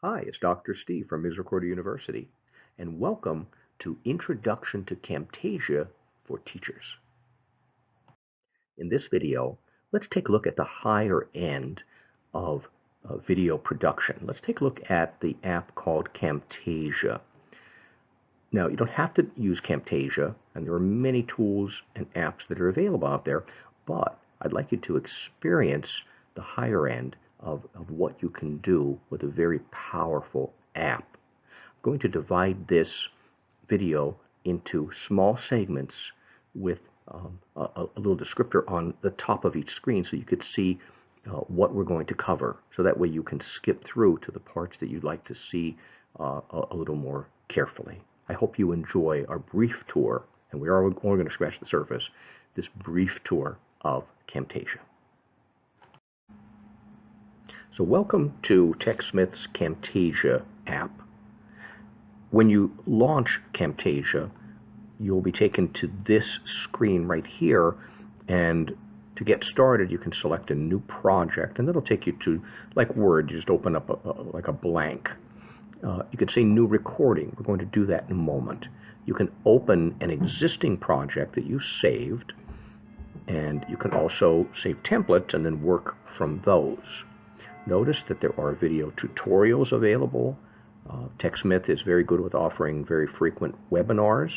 Hi, it's Dr. Steve from Misericordia University, and welcome to Introduction to Camtasia for Teachers. In this video, let's take a look at the higher end of video production. Let's take a look at the app called Camtasia. Now, you don't have to use Camtasia, and there are many tools and apps that are available out there, but I'd like you to experience the higher end of what you can do with a very powerful app. I'm going to divide this video into small segments with a little descriptor on the top of each screen so you could see what we're going to cover. So that way you can skip through to the parts that you'd like to see a little more carefully. I hope you enjoy our brief tour, and we are only going to scratch the surface, this brief tour of Camtasia. So welcome to TechSmith's Camtasia app. When you launch Camtasia, you'll be taken to this screen right here, and to get started you can select a new project, and that'll take you to, like Word, you just open up like a blank. You can say new recording. We're going to do that in a moment. You can open an existing project that you saved, and you can also save templates and then work from those. Notice that there are video tutorials available. TechSmith is very good with offering very frequent webinars,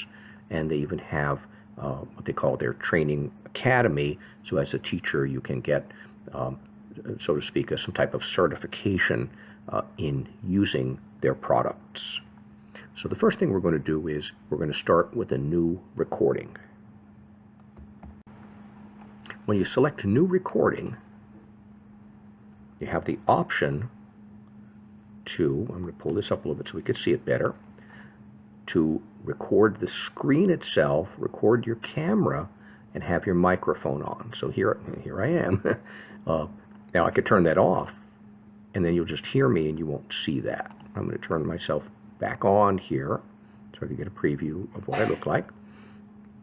and they even have what they call their training academy, so as a teacher you can get, so to speak, some type of certification in using their products. So the first thing we're going to do is we're going to start with a new recording. When you select new recording, you have the option to, I'm going to pull this up a little bit so we can see it better, to record the screen itself, record your camera, and have your microphone on. So here I am. Now I could turn that off, and then you'll just hear me and you won't see that. I'm going to turn myself back on here so I can get a preview of what I look like.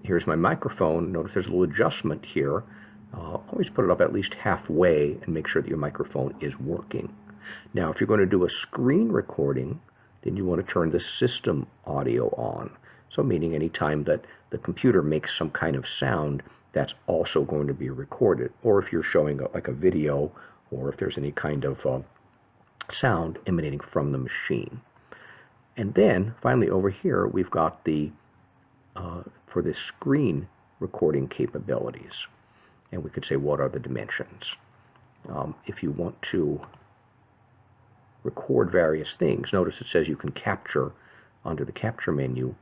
Here's my microphone. Notice there's a little adjustment here. Always put it up at least halfway and make sure that your microphone is working. Now, if you're going to do a screen recording, then you want to turn the system audio on. So meaning anytime that the computer makes some kind of sound, that's also going to be recorded. Or if you're showing like a video, or if there's any kind of sound emanating from the machine. And then finally over here we've got the for the screen recording capabilities. And we could say, what are the dimensions? If you want to record various things, notice it says you can capture, under the capture menu,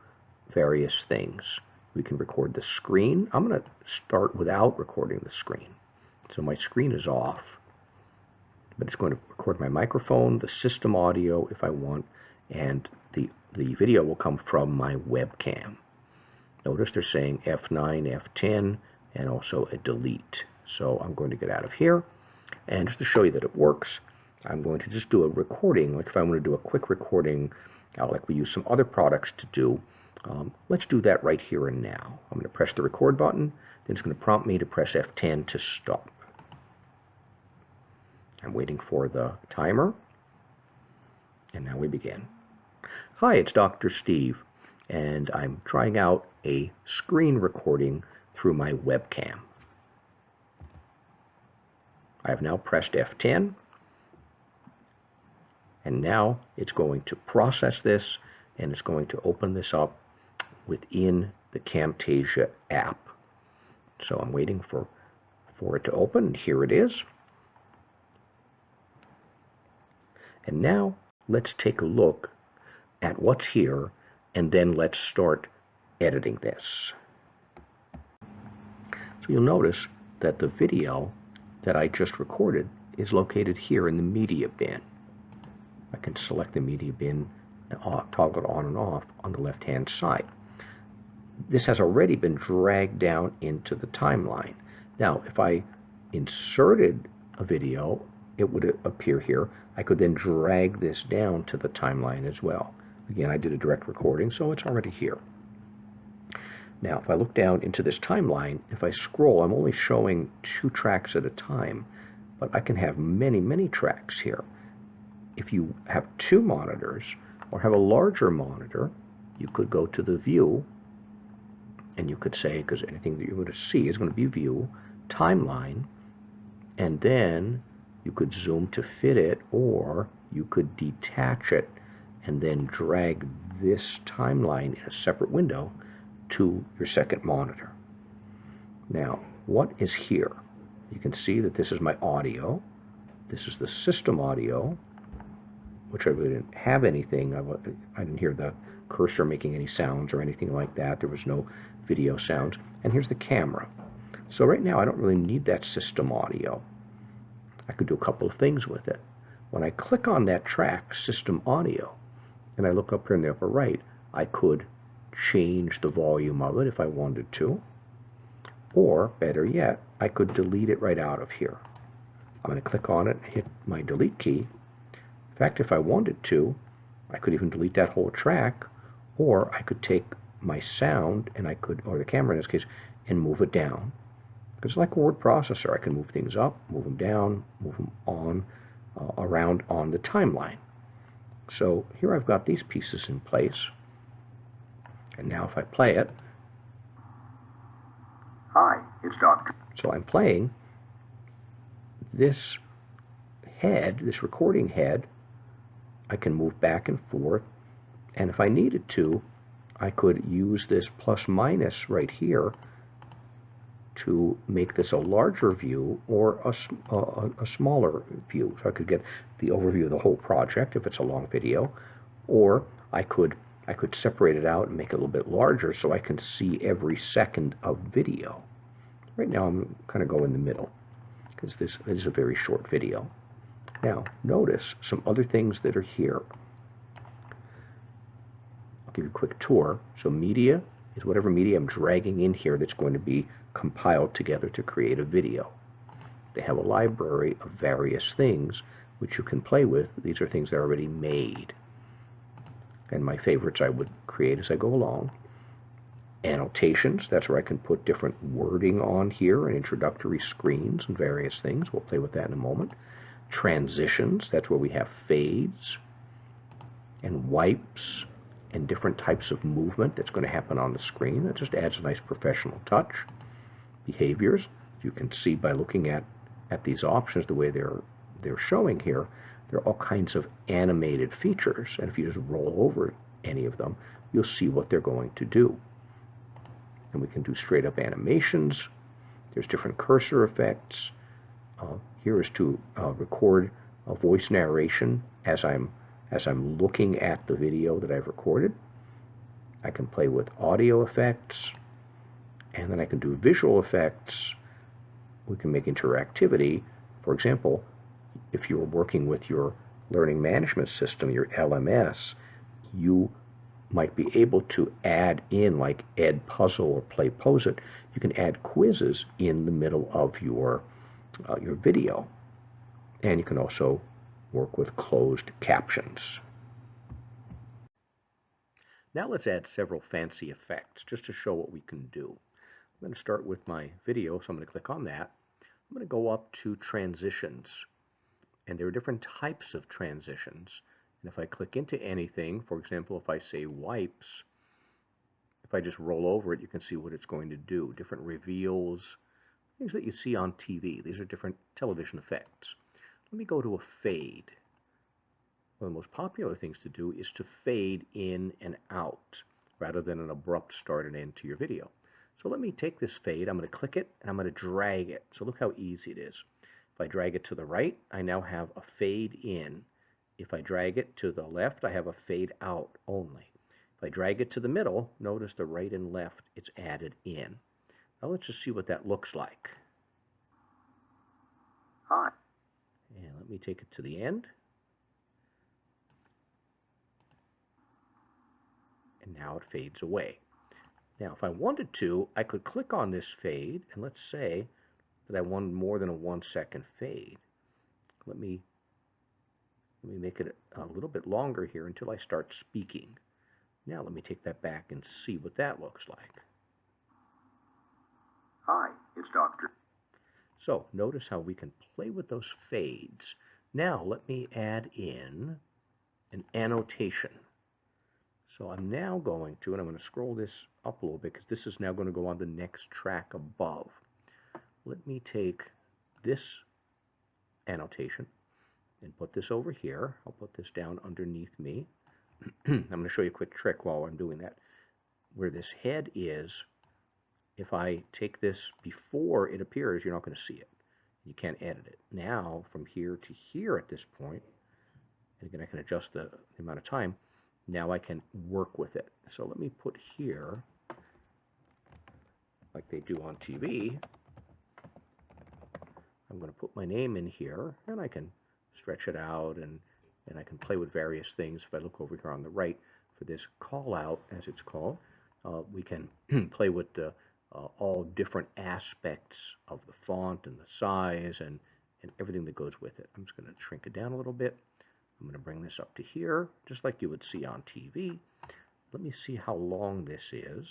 various things. We can record the screen. I'm going to start without recording the screen. So my screen is off, but it's going to record my microphone, the system audio if I want, and the video will come from my webcam. Notice they're saying F9, F10, and also a delete. So I'm going to get out of here, and just to show you that it works, I'm going to just do a recording. Like if I want to do a quick recording, like we use some other products to do, let's do that right here and now. I'm going to press the record button, then it's going to prompt me to press F10 to stop. I'm waiting for the timer, and now we begin. Hi, it's Dr. Steve, and I'm trying out a screen recording through my webcam. I have now pressed F10, and now it's going to process this, and it's going to open this up within the Camtasia app. So I'm waiting for it to open, and here it is. And now let's take a look at what's here, and then let's start editing this. So you'll notice that the video that I just recorded is located here in the media bin. I can select the media bin and toggle it on and off on the left-hand side. This has already been dragged down into the timeline. Now, if I inserted a video, it would appear here. I could then drag this down to the timeline as well. Again, I did a direct recording, so it's already here. Now, if I look down into this timeline, if I scroll, I'm only showing 2 tracks at a time, but I can have many, many tracks here. if you have two monitors or have a larger monitor, you could go to the view, and you could say, because anything that you're going to see is going to be view, timeline, and then you could zoom to fit it, or you could detach it and then drag this timeline in a separate window to your second monitor. Now, what is here? You can see that this is my audio. This is the system audio, which I really didn't have anything. I didn't hear the cursor making any sounds or anything like that. There was no video sounds. And here's the camera. So right now I don't really need that system audio. I could do a couple of things with it. When I click on that track, system audio, and I look up here in the upper right, I could change the volume of it if I wanted to. Or, better yet, I could delete it right out of here. I'm going to click on it and hit my delete key. In fact, if I wanted to, I could even delete that whole track, or I could take my sound, and I could, or the camera in this case, and move it down. It's like a word processor. I can move things up, move them down, move them on, around on the timeline. So here I've got these pieces in place. And now if I play it, Hi, it's Dr. So I'm playing this head, this recording head. I can move back and forth, and if I needed to, I could use this plus minus right here to make this a larger view or a smaller view. So I could get the overview of the whole project if it's a long video, or I could separate it out and make it a little bit larger so I can see every second of video. Right now I'm kind of going in the middle because this is a very short video. Now notice some other things that are here. I'll give you a quick tour. So media is whatever media I'm dragging in here that's going to be compiled together to create a video. They have a library of various things which you can play with. These are things that are already made. And my favorites I would create as I go along. Annotations, that's where I can put different wording on here and introductory screens and various things. We'll play with that in a moment. Transitions, that's where we have fades and wipes and different types of movement that's going to happen on the screen. That just adds a nice professional touch. Behaviors, you can see by looking at these options the way they're showing here, there are all kinds of animated features, and if you just roll over any of them, you'll see what they're going to do. And we can do straight up animations. There's different cursor effects. Here is to record a voice narration as I'm looking at the video that I've recorded. I can play with audio effects, and then I can do visual effects. We can make interactivity. For example, if you're working with your learning management system, your LMS, you might be able to add in, like Ed Puzzle or Play Posit, you can add quizzes in the middle of your video. And you can also work with closed captions. Now let's add several fancy effects just to show what we can do. I'm going to start with my video, so I'm going to click on that. I'm going to go up to transitions. And there are different types of transitions. And if I click into anything, for example, if I say wipes, if I just roll over it, you can see what it's going to do. Different reveals, things that you see on TV. These are different television effects. Let me go to a fade. One of the most popular things to do is to fade in and out rather than an abrupt start and end to your video. So let me take this fade, I'm going to click it, and I'm going to drag it. So look how easy it is. If I drag it to the right, I now have a fade in. If I drag it to the left, I have a fade out only. If I drag it to the middle, notice the right and left, it's added in. Now let's just see what that looks like. Hi. And let me take it to the end. And now it fades away. Now if I wanted to, I could click on this fade, and let's say that I wanted more than a 1 second fade. Let me make it a little bit longer here until I start speaking. Now let me take that back and see what that looks like. Hi, it's Dr. So notice how we can play with those fades Now let me add in an annotation. So I'm now going to, and I'm going to scroll this up a little bit because this is now going to go on the next track above. Let me take this annotation and put this over here. I'll put this down underneath me. I'm going to show you a quick trick while I'm doing that. Where this head is, if I take this before it appears, you're not going to see it. You can't edit it. Now, from here to here at this point, and again, I can adjust the amount of time, now I can work with it. So let me put here, like they do on TV, I'm going to put my name in here, and I can stretch it out, and I can play with various things. If I look over here on the right, for this call out, as it's called, we can play with the all different aspects of the font and the size and everything that goes with it. I'm just going to shrink it down a little bit. I'm going to bring this up to here, just like you would see on TV. Let me see how long this is.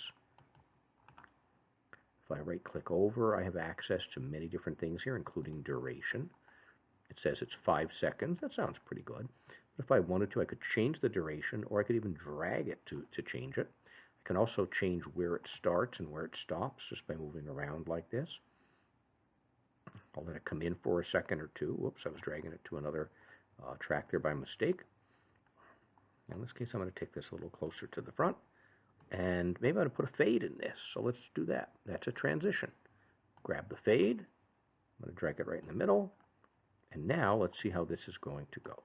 If I right-click over, I have access to many different things here, including duration. It says it's 5 seconds. That sounds pretty good. But if I wanted to, I could change the duration, or I could even drag it to change it. I can also change where it starts and where it stops just by moving around like this. I'll let it come in for a second or two. Whoops, I was dragging it to another track there by mistake. In this case, I'm going to take this a little closer to the front. And maybe I'm going to put a fade in this. So let's do that. That's a transition. Grab the fade. I'm going to drag it right in the middle. And now let's see how this is going to go.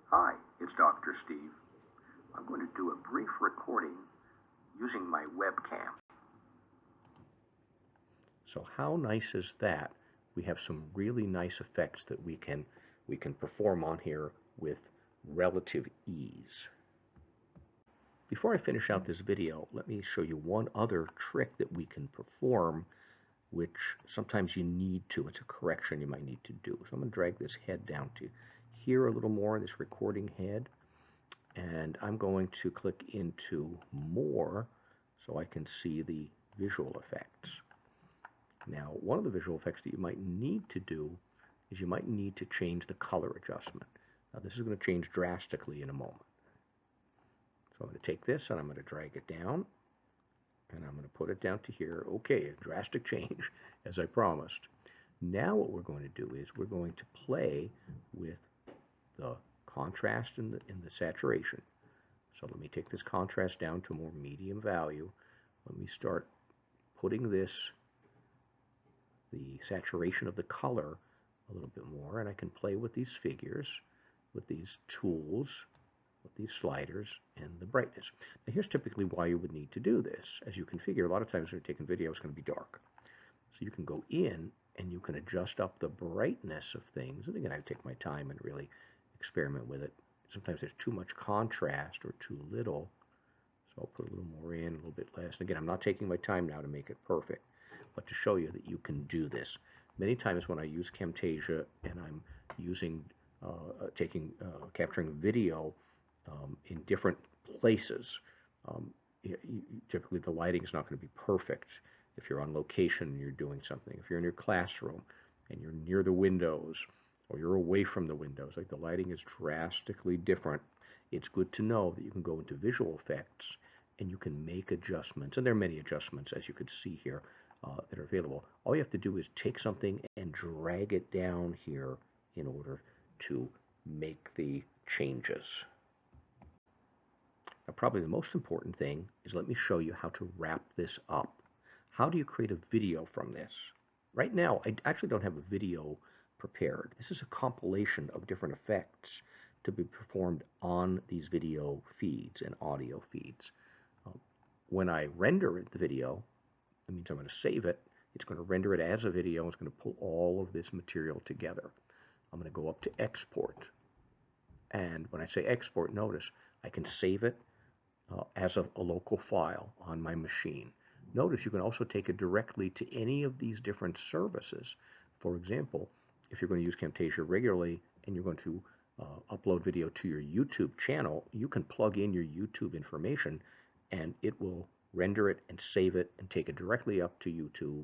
Hi, it's Dr. Steve. I'm going to do a brief recording using my webcam. So how nice is that? We have some really nice effects that we can perform on here with relative ease. Before I finish out this video, let me show you one other trick that we can perform, which sometimes you need to. It's a correction you might need to do. So I'm going to drag this head down to here a little more, this recording head. And I'm going to click into More so I can see the visual effects. Now, one of the visual effects that you might need to do is you might need to change the color adjustment. Now, this is going to change drastically in a moment. So I'm going to take this and I'm going to drag it down. And I'm going to put it down to here. Okay, a drastic change, as I promised. Now what we're going to do is we're going to play with the contrast and the saturation. So let me take this contrast down to a more medium value. Let me start putting this, the saturation of the color, a little bit more, and I can play with these figures, with these tools, with these sliders, and the brightness. Now here's typically why you would need to do this. As you can figure, a lot of times when you're taking video, it's going to be dark. So you can go in and you can adjust up the brightness of things. And again, I take my time and really experiment with it. Sometimes there's too much contrast or too little. So I'll put a little more in, a little bit less. And again, I'm not taking my time now to make it perfect, but to show you that you can do this. Many times when I use Camtasia and I'm using, capturing video in different places, typically the lighting is not going to be perfect. If you're on location and you're doing something, if you're in your classroom and you're near the windows or you're away from the windows, like the lighting is drastically different, it's good to know that you can go into visual effects and you can make adjustments. And there are many adjustments, as you can see here, that are available. All you have to do is take something and drag it down here in order to make the changes. Now, probably the most important thing is let me show you how to wrap this up. How do you create a video from this? Right now, I actually don't have a video prepared. This is a compilation of different effects to be performed on these video feeds and audio feeds. When I render the video, that means I'm going to save it. It's going to render it as a video. It's going to pull all of this material together. I'm going to go up to export. And when I say export, notice I can save it as a local file on my machine. Notice you can also take it directly to any of these different services. For example, if you're going to use Camtasia regularly and you're going to upload video to your YouTube channel, you can plug in your YouTube information and it will render it and save it and take it directly up to YouTube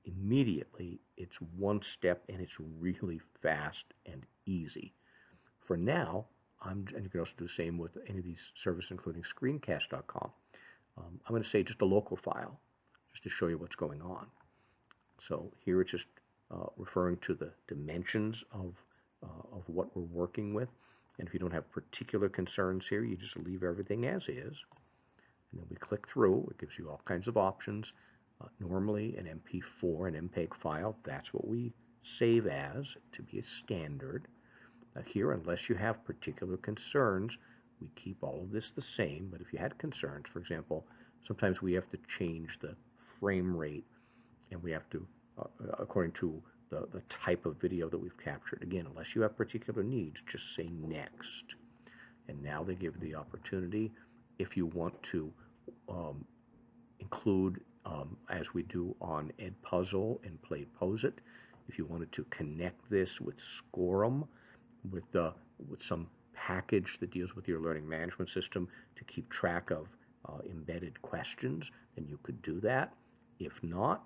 immediately it's one step and it's really fast and easy. For now, and you can also do the same with any of these services, including screencast.com. I'm going to say just a local file, just to show you what's going on. So here it's just referring to the dimensions of what we're working with. And if you don't have particular concerns here, you just leave everything as is. And then we click through. It gives you all kinds of options. Normally an MP4, an MPEG file, that's what we save as to be a standard. Here, unless you have particular concerns, we keep all of this the same. But if you had concerns, for example, sometimes we have to change the frame rate, and we have to, according to the type of video that we've captured. Again, unless you have particular needs, just say next. And now they give the opportunity, if you want to include, as we do on Edpuzzle and Play Posit, if you wanted to connect this with Scorum, with some package that deals with your learning management system to keep track of embedded questions, then you could do that. If not,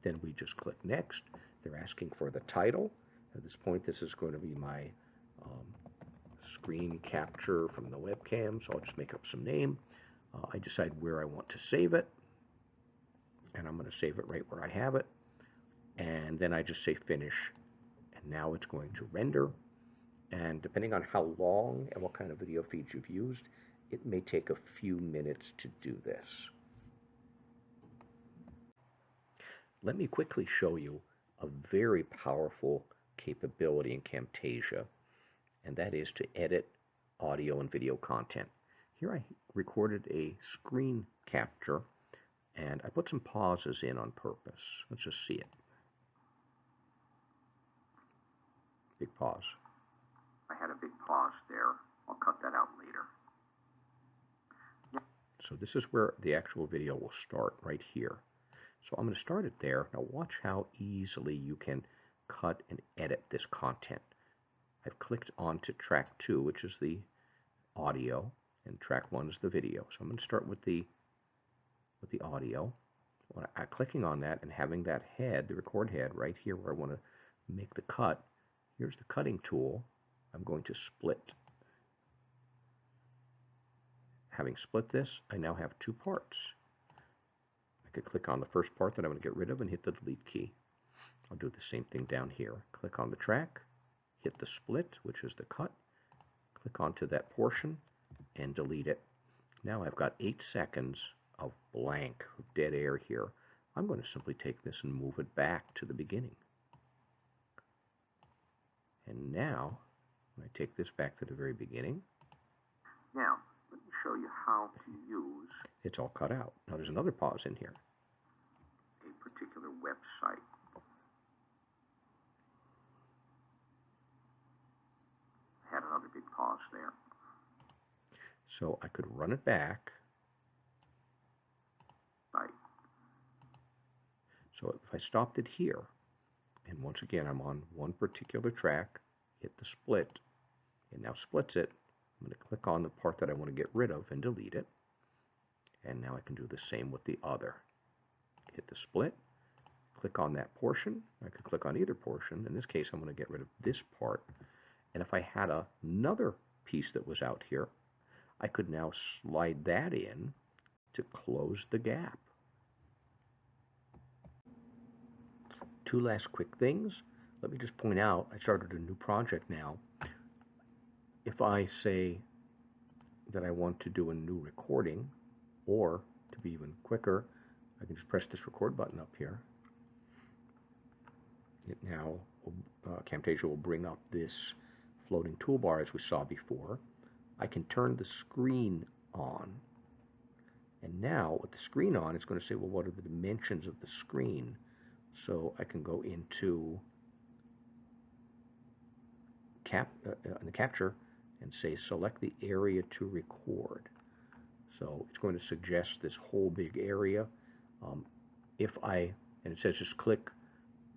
then we just click next. They're asking for the title. At this point, this is going to be my screen capture from the webcam, so I'll just make up some name. I decide where I want to save it, and I'm going to save it right where I have it, and then I just say finish, and now it's going to render. And depending on how long and what kind of video feeds you've used, it may take a few minutes to do this. Let me quickly show you a very powerful capability in Camtasia, and that is to edit audio and video content. Here I recorded a screen capture, and I put some pauses in on purpose. Let's just see it. Big pause. I had a big pause there. I'll cut that out later. So this is where the actual video will start, right here. So I'm going to start it there. Now watch how easily you can cut and edit this content. I've clicked onto track 2, which is the audio, and track 1 is the video. So I'm going to start with the audio. When I'm clicking on that and having that head, the record head, right here where I want to make the cut, here's the cutting tool. I'm going to split. Having split this, I now have two parts. I could click on the first part that I'm going to get rid of and hit the delete key. I'll do the same thing down here. Click on the track, hit the split, which is the cut, click onto that portion, and delete it. Now I've got 8 seconds of blank, dead air here. I'm going to simply take this and move it back to the beginning. And now, when I take this back to the very beginning, now let me show you how to use. It's all cut out. Now there's another pause in here. A particular website. Had another big pause there. So I could run it back. Right. So if I stopped it here, and once again I'm on one particular track, hit the split, it now splits it. I'm going to click on the part that I want to get rid of and delete it. And now I can do the same with the other. Hit the split, click on that portion. I could click on either portion. In this case, I'm going to get rid of this part. And if I had another piece that was out here, I could now slide that in to close the gap. Two last quick things. Let me just point out, I started a new project now. If I say that I want to do a new recording, or to be even quicker, I can just press this record button up here. It now, Camtasia will bring up this floating toolbar as we saw before. I can turn the screen on. And now, with the screen on, it's going to say, well, what are the dimensions of the screen? So I can go into the capture and say, select the area to record. So it's going to suggest this whole big area. And it says just click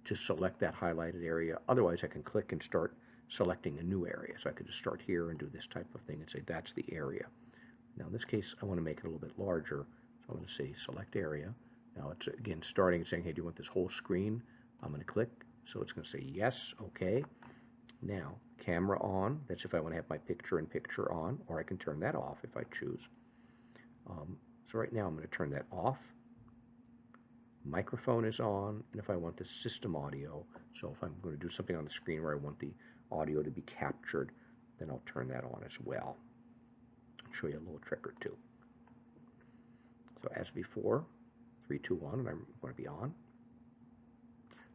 to select that highlighted area. Otherwise, I can click and start selecting a new area. So I could just start here and do this type of thing and say that's the area. Now in this case, I want to make it a little bit larger. So I'm going to say select area. Now it's again starting saying, hey, do you want this whole screen? I'm going to click, so it's going to say yes, okay. Now, camera on, that's if I want to have my picture-in-picture on, or I can turn that off if I choose. So right now I'm going to turn that off. Microphone is on, and if I want the system audio, so if I'm going to do something on the screen where I want the audio to be captured, then I'll turn that on as well. I'll show you a little trick or two. So as before, 3, 2, 1, and I'm going to be on.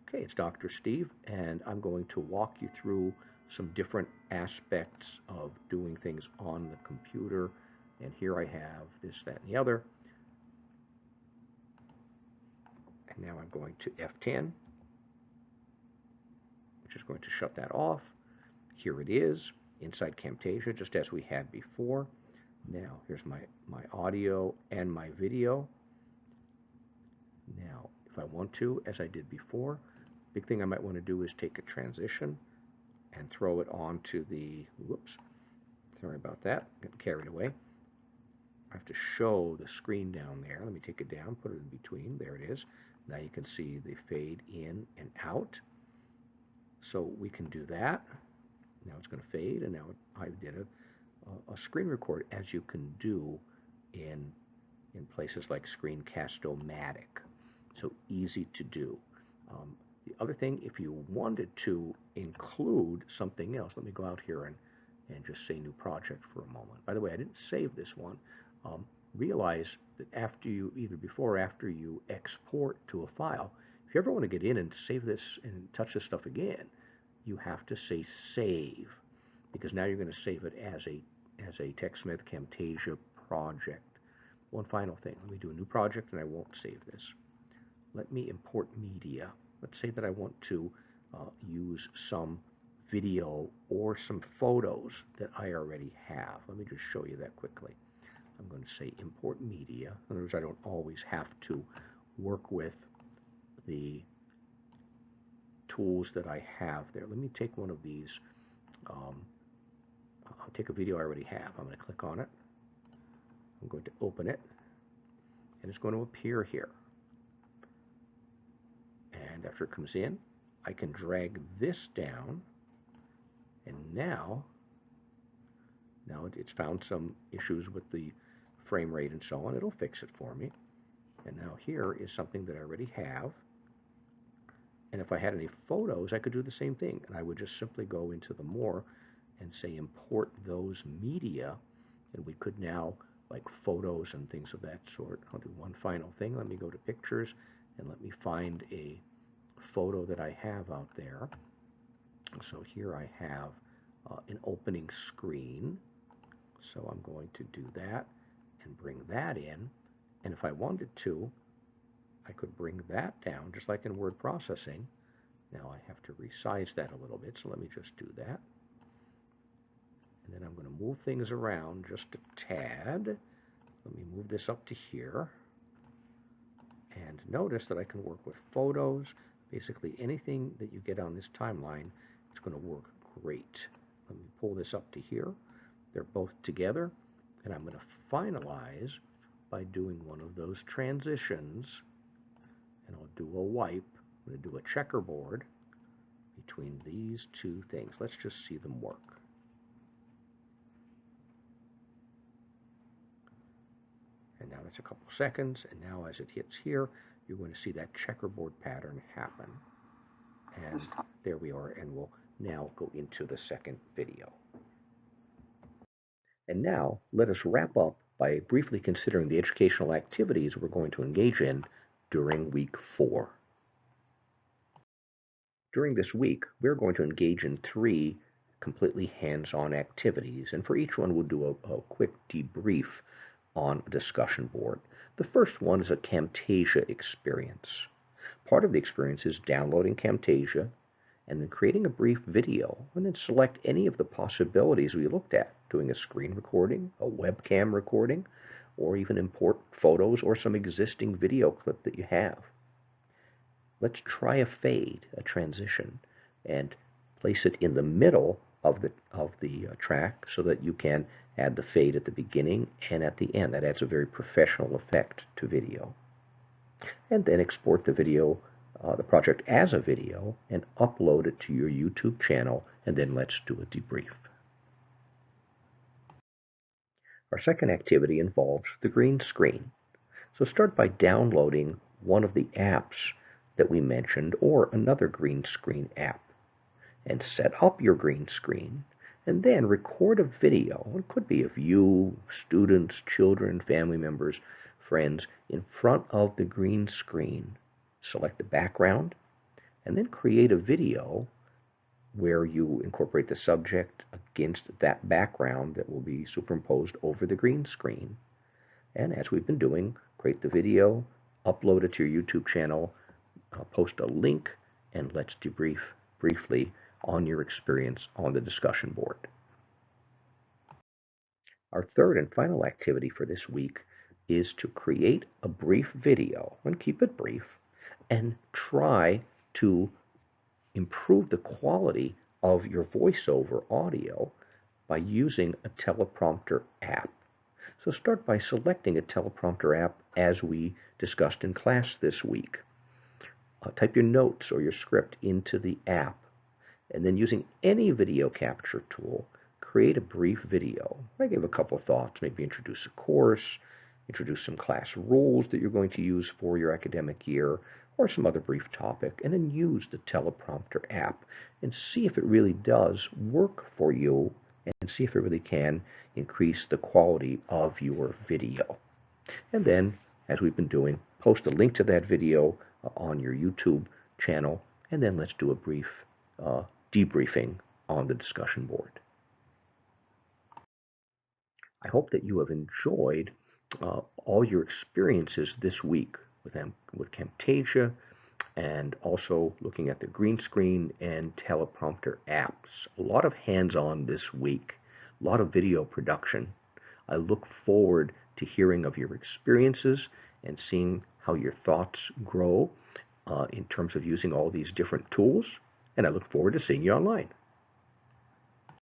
Okay, it's Dr. Steve, and I'm going to walk you through some different aspects of doing things on the computer. And here I have this, that, and the other. And now I'm going to F10, which is going to shut that off. Here it is, inside Camtasia, just as we had before. Now, here's my audio and my video. Now, if I want to, as I did before, big thing I might want to do is take a transition and throw it onto the, whoops, sorry about that, getting carried away. I have to show the screen down there. Let me take it down, put it in between, there it is. Now you can see the fade in and out. So we can do that. Now it's going to fade, and now I did a screen record, as you can do in places like Screencast-O-Matic. So easy to do. The other thing, if you wanted to include something else, let me go out here and just say new project for a moment. By the way, I didn't save this one. Realize that after you, either before or after you export to a file, if you ever want to get in and save this and touch this stuff again, you have to say save, because now you're going to save it as a TechSmith Camtasia project. One final thing, let me do a new project and I won't save this. Let me import media. Let's say that I want to use some video or some photos that I already have. Let me just show you that quickly. I'm going to say import media. In other words, I don't always have to work with the tools that I have there. Let me take one of these. I'll take a video I already have. I'm going to click on it. I'm going to open it, and it's going to appear here. And after it comes in, I can drag this down, and now it's found some issues with the frame rate and so on. It'll fix it for me. And now here is something that I already have. And if I had any photos, I could do the same thing. And I would just simply go into the more and say import those media. And we could now, like photos and things of that sort. I'll do one final thing. Let me go to pictures and let me find a photo that I have out there. So here I have an opening screen. So I'm going to do that and bring that in. And if I wanted to, I could bring that down, just like in word processing. Now I have to resize that a little bit, so let me just do that. And then I'm going to move things around just a tad. Let me move this up to here. And notice that I can work with photos. Basically anything that you get on this timeline, it's going to work great. Let me pull this up to here. They're both together, and I'm going to finalize by doing one of those transitions, and I'll do a wipe. I'm going to do a checkerboard between these two things. Let's just see them work. And now it's a couple seconds, and now as it hits here, you're going to see that checkerboard pattern happen. And there we are, and we'll now go into the second video. And now, let us wrap up by briefly considering the educational activities we're going to engage in during week 4. During this week, we're going to engage in 3 completely hands-on activities, and for each one we'll do a quick debrief on a discussion board. The first one is a Camtasia experience. Part of the experience is downloading Camtasia and then creating a brief video, and then select any of the possibilities we looked at, doing a screen recording, a webcam recording, or even import photos or some existing video clip that you have. Let's try a fade, a transition, and place it in the middle of the track so that you can add the fade at the beginning and at the end. That adds a very professional effect to video. and then export the video, the project as a video, and upload it to your YouTube channel, and then let's do a debrief. Our second activity involves the green screen. So start by downloading one of the apps that we mentioned or another green screen app, and set up your green screen, and then record a video. It could be of you, students, children, family members, friends, in front of the green screen. Select the background, and then create a video where you incorporate the subject against that background that will be superimposed over the green screen. And as we've been doing, create the video, upload it to your YouTube channel, post a link, and let's debrief briefly on your experience on the discussion board. Our third and final activity for this week is to create a brief video, and keep it brief, and try to improve the quality of your voiceover audio by using a teleprompter app. So start by selecting a teleprompter app as we discussed in class this week. Type your notes or your script into the app, and then using any video capture tool, create a brief video. I give a couple of thoughts, maybe introduce a course, introduce some class rules that you're going to use for your academic year, or some other brief topic, and then use the teleprompter app and see if it really does work for you, and see if it really can increase the quality of your video. And then, as we've been doing, post a link to that video on your YouTube channel, and then let's do a brief debriefing on the discussion board. I hope that you have enjoyed all your experiences this week with Camtasia, and also looking at the green screen and teleprompter apps. A lot of hands-on this week, a lot of video production. I look forward to hearing of your experiences and seeing how your thoughts grow in terms of using all these different tools, and I look forward to seeing you online.